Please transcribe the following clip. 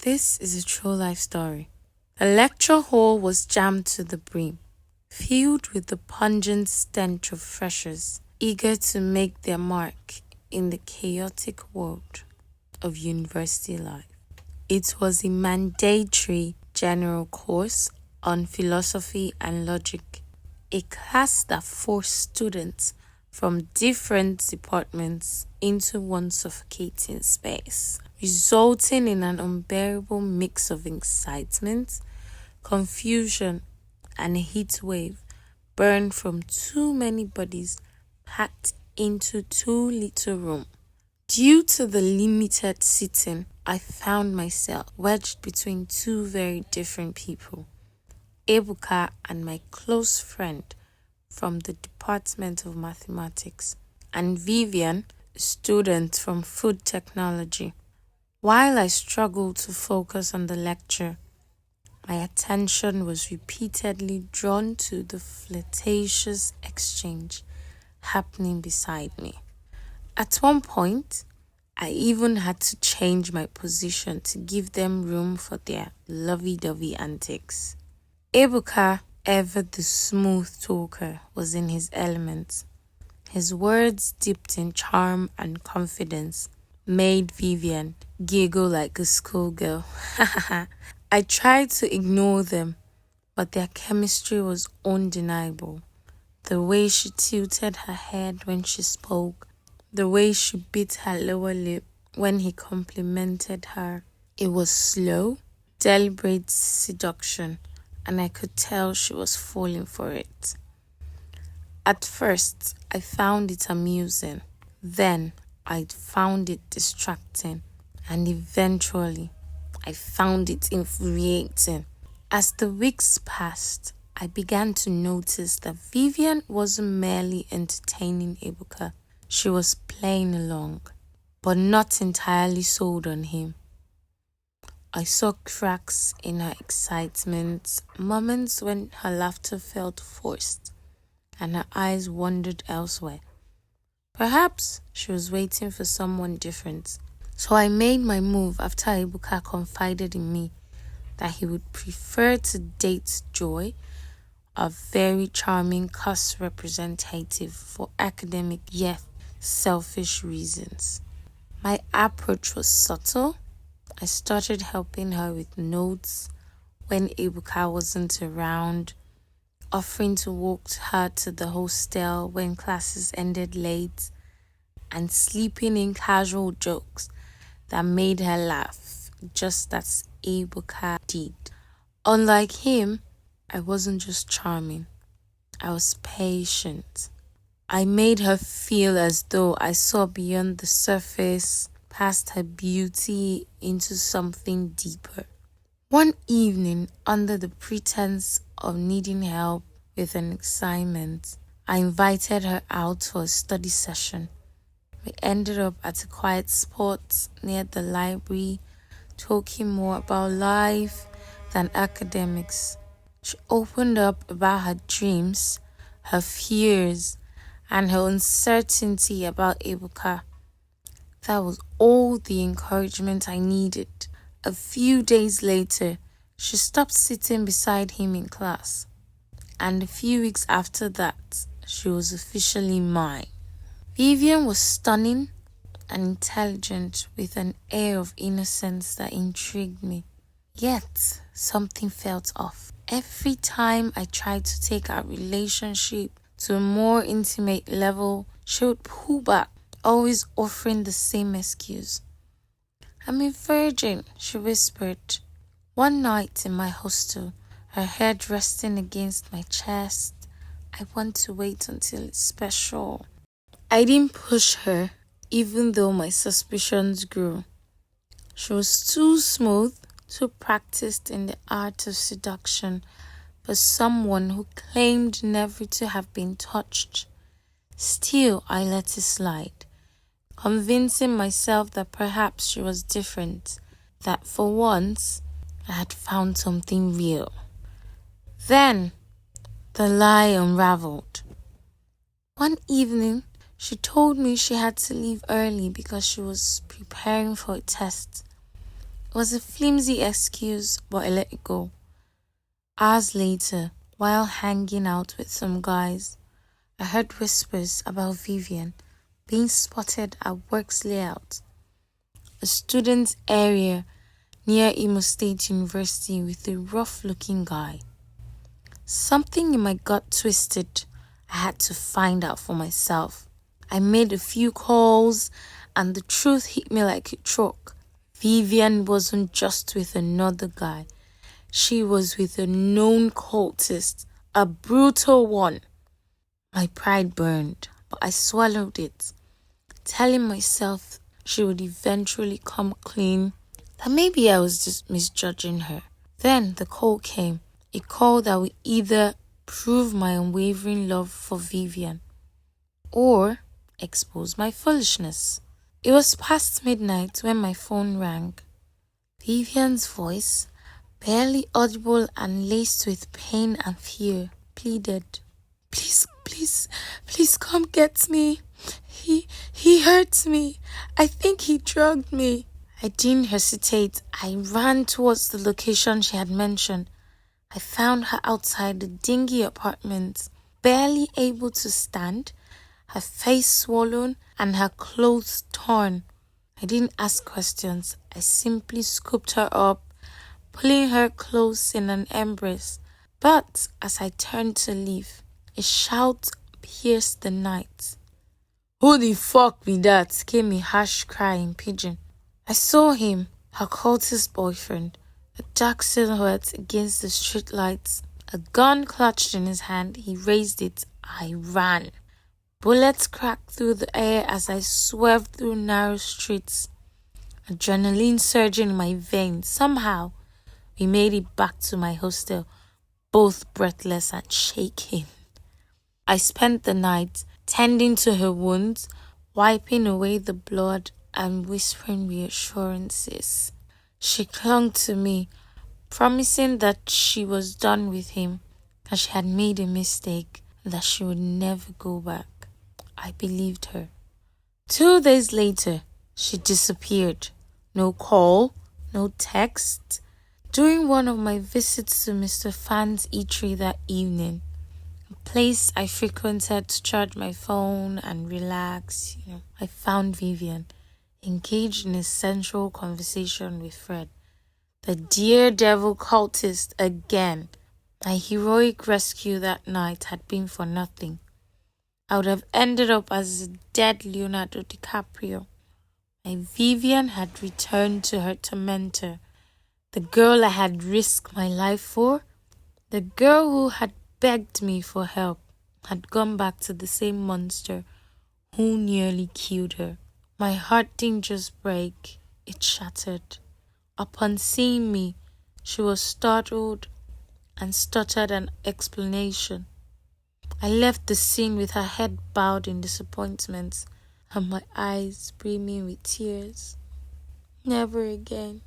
This is a true life story. The lecture hall was jammed to the brim, filled with the pungent stench of freshers eager to make their mark in the chaotic world of university life. It was a mandatory general course on philosophy and logic, a class that forced students from different departments into one suffocating space, resulting in an unbearable mix of excitement, confusion, and a heat wave burned from too many bodies packed into too little room. Due to the limited seating, I found myself wedged between two very different people, Ebuka and my close friend from the Department of Mathematics, and Vivian, a student from Food Technology. While I struggled to focus on the lecture, my attention was repeatedly drawn to the flirtatious exchange happening beside me. At one point, I even had to change my position to give them room for their lovey-dovey antics. Ebuka, ever the smooth talker, was in his element. His words, dipped in charm and confidence, made Vivian giggle like a schoolgirl. I tried to ignore them, but their chemistry was undeniable. The way she tilted her head when she spoke, the way she bit her lower lip when he complimented her. It was slow, deliberate seduction, and I could tell she was falling for it. At first, I found it amusing. Then, I found it distracting. And eventually, I found it infuriating. As the weeks passed, I began to notice that Vivian wasn't merely entertaining Ebuka. She was playing along, but not entirely sold on him. I saw cracks in her excitement, moments when her laughter felt forced, and her eyes wandered elsewhere. Perhaps she was waiting for someone different. So I made my move after Ebuka confided in me that he would prefer to date Joy, a very charming class representative for academic yet selfish reasons. My approach was subtle. I started helping her with notes when Ebuka wasn't around, offering to walk her to the hostel when classes ended late, and sleeping in casual jokes that made her laugh, just as Ebuka did. Unlike him, I wasn't just charming, I was patient. I made her feel as though I saw beyond the surface, past her beauty into something deeper. One evening, under the pretense of needing help with an assignment, I invited her out for a study session. We ended up at a quiet spot near the library, talking more about life than academics. She opened up about her dreams, her fears, and her uncertainty about Ebuka. That was all the encouragement I needed. A few days later, she stopped sitting beside him in class. And a few weeks after that, she was officially mine. Vivian was stunning and intelligent with an air of innocence that intrigued me. Yet, something felt off. Every time I tried to take our relationship to a more intimate level, she would pull back, always offering the same excuse. "I'm a virgin," she whispered. One night in my hostel, her head resting against my chest, "I want to wait until it's special." I didn't push her, even though my suspicions grew. She was too smooth, too practiced in the art of seduction for someone who claimed never to have been touched. Still, I let it slide, convincing myself that perhaps she was different, that for once I had found something real. Then, the lie unraveled. One evening, she told me she had to leave early because she was preparing for a test. was a flimsy excuse, but I let it go. Hours later, while hanging out with some guys, I heard whispers about Vivian being spotted at Works Layout, a student area near Imo State University with a rough-looking guy. Something in my gut twisted. I had to find out for myself. I made a few calls and the truth hit me like a truck. Vivian wasn't just with another guy. She was with a known cultist, a brutal one. My pride burned, but I swallowed it, telling myself she would eventually come clean, that maybe I was just misjudging her. Then the call came, a call that would either prove my unwavering love for Vivian or expose my foolishness. It was past midnight when my phone rang. Vivian's voice, barely audible and laced with pain and fear, pleaded, Please come get me. He hurt me. I think he drugged me. I didn't hesitate. I ran towards the location she had mentioned. I found her outside the dingy apartment, barely able to stand, her face swollen and her clothes torn. I didn't ask questions. I simply scooped her up, pulling her close in an embrace. But as I turned to leave, a shout pierced the night. "Who the fuck be that?" came a harsh cry in pidgin. I saw him, her cultist boyfriend, a dark silhouette against the streetlights. A gun clutched in his hand, he raised it. I ran. Bullets cracked through the air as I swerved through narrow streets. Adrenaline surging in my veins. Somehow, we made it back to my hostel, both breathless and shaking. I spent the night tending to her wounds, wiping away the blood and whispering reassurances. She clung to me, promising that she was done with him, that she had made a mistake, and that she would never go back. I believed her. 2 days later, she disappeared. No call, no text. During one of my visits to Mr. Fan's eatery that evening, a place I frequented to charge my phone and relax, I found Vivian engaged in a sensual conversation with Fred, the dear devil cultist again. My heroic rescue that night had been for nothing. I would have ended up as a dead Leonardo DiCaprio. My Vivian had returned to her tormentor, the girl I had risked my life for, the girl who had begged me for help, had gone back to the same monster who nearly killed her. My heart didn't just break, it shattered. Upon seeing me, she was startled and stuttered an explanation. I left the scene with her head bowed in disappointment and my eyes brimming with tears. Never again.